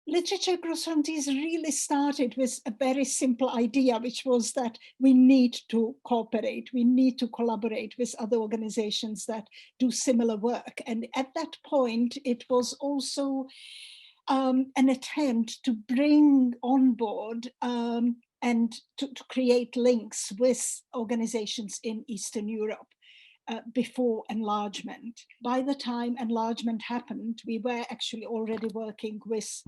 Literature Across Frontiers really started with a very simple idea, which was that we need to cooperate, we need to collaborate with other organizations that do similar work. And at that point, it was also an attempt to bring on board and to create links with organizations in Eastern Europe. Before enlargement. By the time enlargement happened, we were actually already working with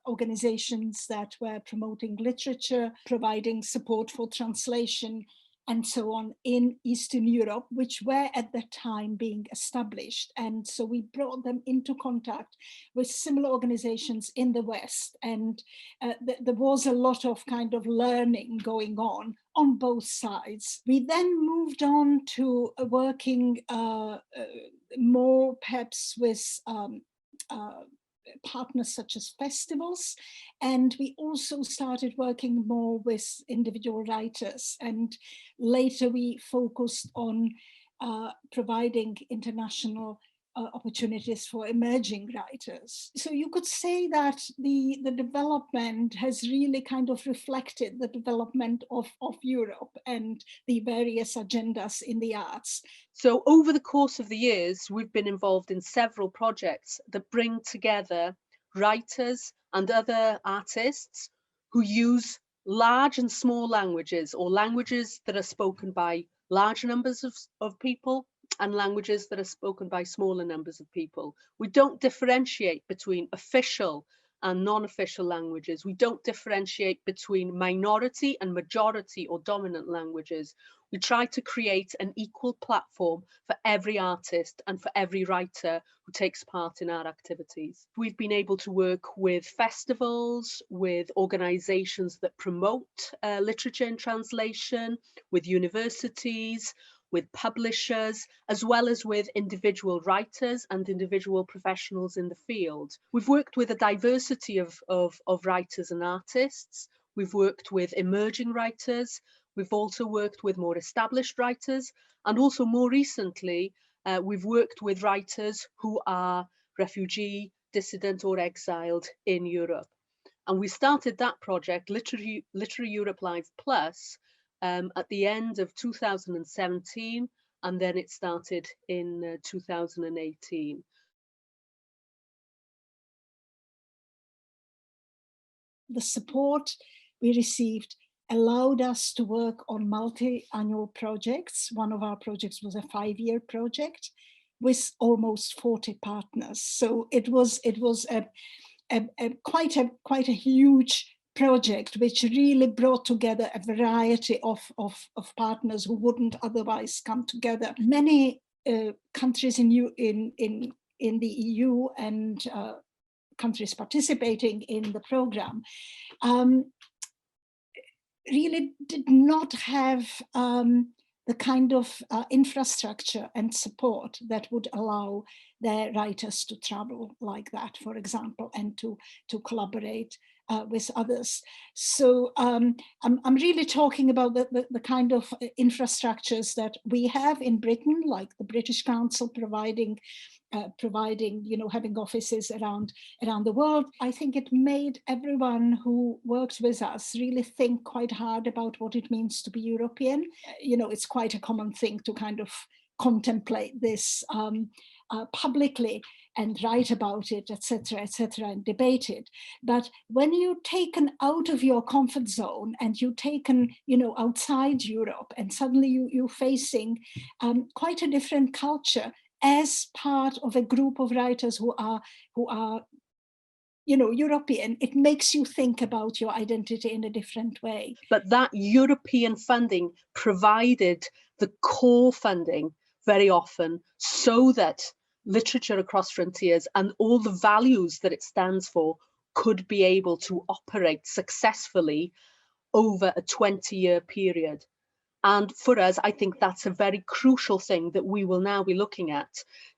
organizations that were promoting literature, providing support for translation, and so on in Eastern Europe, which were at that time being established. And so we brought them into contact with similar organizations in the West. And there was a lot of kind of learning going on both sides. We then moved on to working more perhaps with partners such as festivals, and we also started working more with individual writers, and later we focused on providing international opportunities for emerging writers. So you could say that the development has really kind of reflected the development of Europe and the various agendas in the arts. So over the course of the years, we've been involved in several projects that bring together writers and other artists who use large and small languages, or languages that are spoken by large numbers of people and languages that are spoken by smaller numbers of people. We don't differentiate between official and non-official languages. We don't differentiate between minority and majority or dominant languages. We try to create an equal platform for every artist and for every writer who takes part in our activities. We've been able to work with festivals, with organizations that promote literature and translation, with universities, with publishers, as well as with individual writers and individual professionals in the field. We've worked with a diversity of writers and artists. We've worked with emerging writers. We've also worked with more established writers. And also more recently, we've worked with writers who are refugee, dissident or exiled in Europe. And we started that project, Literary Europe Live Plus, at the end of 2017, and then it started in 2018. The support we received allowed us to work on multi-annual projects. One of our projects was a 5-year project with almost 40 partners. So it was quite a huge project, which really brought together a variety of partners who wouldn't otherwise come together. Many countries in the EU and countries participating in the program really did not have the kind of infrastructure and support that would allow their writers to travel like that, for example, and to collaborate with others. So I'm really talking about the kind of infrastructures that we have in Britain, like the British Council providing, having offices around the world. I think it made everyone who works with us really think quite hard about what it means to be European. It's quite a common thing to kind of contemplate this publicly and write about it, etc., and debate it. But when you're taken out of your comfort zone and you're taken, outside Europe, and suddenly you're facing quite a different culture as part of a group of writers who are European, it makes you think about your identity in a different way. But that European funding provided the core funding very often so that Literature Across Frontiers and all the values that it stands for could be able to operate successfully over a 20-year period. And for us, I think that's a very crucial thing that we will now be looking at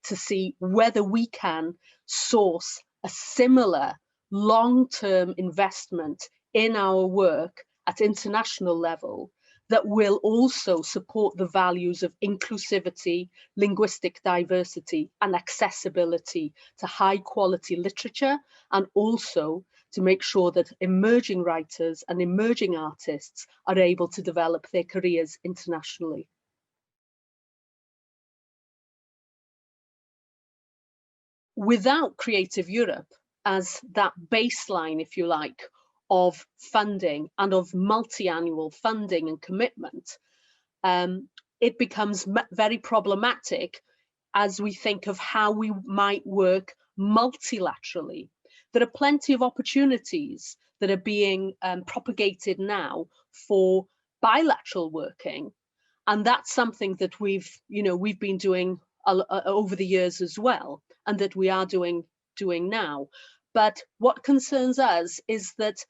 to see whether we can source a similar long-term investment in our work at international level that will also support the values of inclusivity, linguistic diversity, and accessibility to high quality literature, and also to make sure that emerging writers and emerging artists are able to develop their careers internationally. Without Creative Europe as that baseline, if you like, of funding and of multi-annual funding and commitment, it becomes very problematic as we think of how we might work multilaterally. There are plenty of opportunities that are being propagated now for bilateral working, and that's something that we've been doing over the years as well, and that we are doing now. But what concerns us is that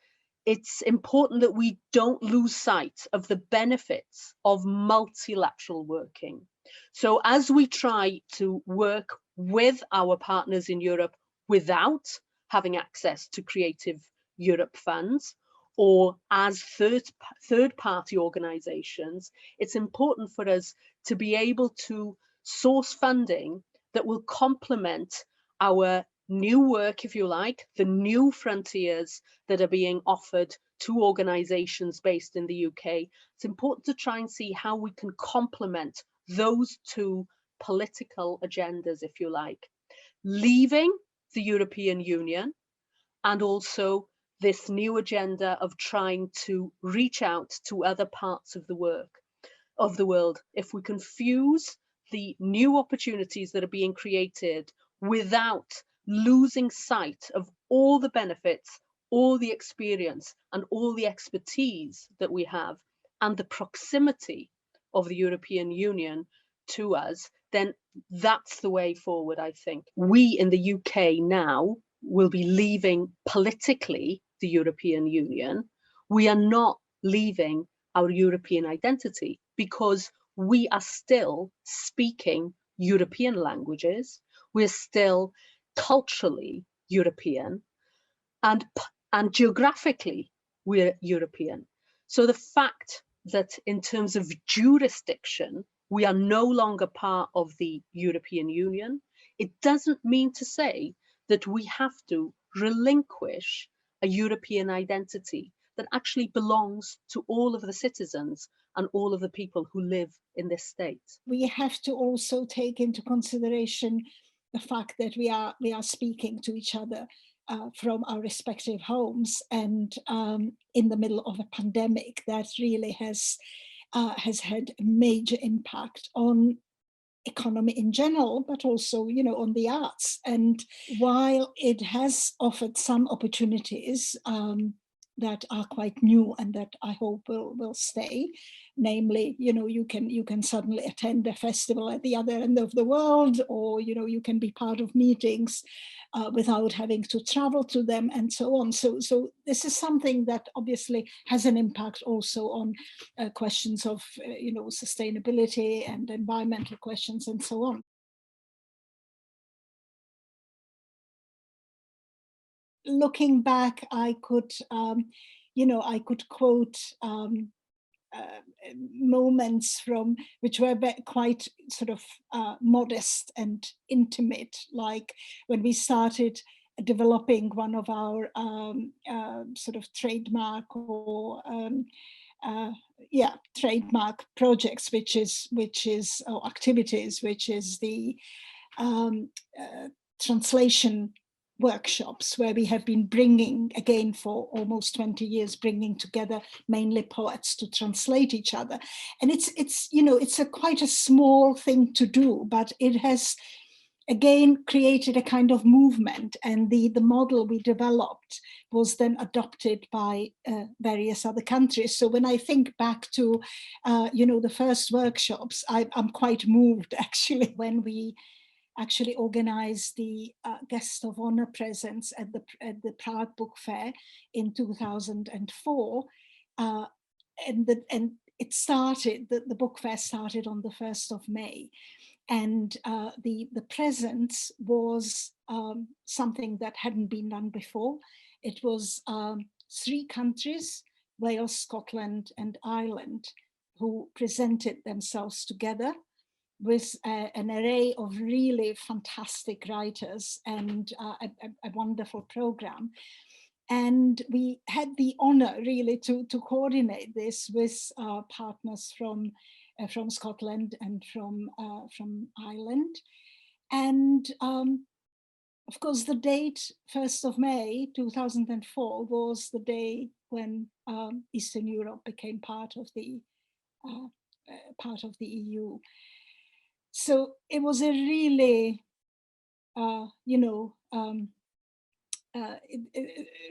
it's important that we don't lose sight of the benefits of multilateral working. So as we try to work with our partners in Europe without having access to Creative Europe funds, or as third-party organizations, it's important for us to be able to source funding that will complement our new work, if you like, the new frontiers that are being offered to organizations based in the UK. It's important to try and see how we can complement those two political agendas, if you like, leaving the European Union, and also this new agenda of trying to reach out to other parts of the world. If we can fuse the new opportunities that are being created without losing sight of all the benefits, all the experience, and all the expertise that we have, and the proximity of the European Union to us, then that's the way forward, I think. We in the UK now will be leaving politically the European Union. We are not leaving our European identity, because we are still speaking European languages. We're still culturally European, and geographically we're European. So the fact that in terms of jurisdiction, we are no longer part of the European Union, it doesn't mean to say that we have to relinquish a European identity that actually belongs to all of the citizens and all of the people who live in this state. We have to also take into consideration the fact that we are speaking to each other from our respective homes, and in the middle of a pandemic that really has had a major impact on economy in general, but also, on the arts. And while it has offered some opportunities that are quite new and that I hope will stay, namely, you can suddenly attend a festival at the other end of the world, or you can be part of meetings without having to travel to them, and so on. So this is something that obviously has an impact also on questions of sustainability and environmental questions and so on. Looking back, I could quote moments from which were quite sort of modest and intimate, like when we started developing one of our sort of trademark or trademark projects, which is or activities, which is the translation workshops, where we have been bringing, again for almost 20 years, bringing together mainly poets to translate each other. And it's quite a small thing to do, but it has again created a kind of movement, and the model we developed was then adopted by various other countries. So when I think back to the first workshops, I'm quite moved actually when we actually organized the guest of honor presence at the Prague Book Fair in 2004, and it started. The book fair started on the 1st of May, and the presence was something that hadn't been done before. It was 3 countries: Wales, Scotland, and Ireland, who presented themselves together with an array of really fantastic writers and a wonderful program. And we had the honor really to coordinate this with partners from Scotland and from Ireland. And of course, the date 1st of May 2004 was the day when Eastern Europe became part of the EU. So it was a really,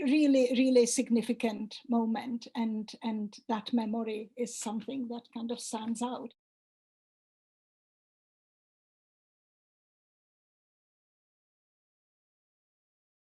really significant moment, and that memory is something that kind of stands out.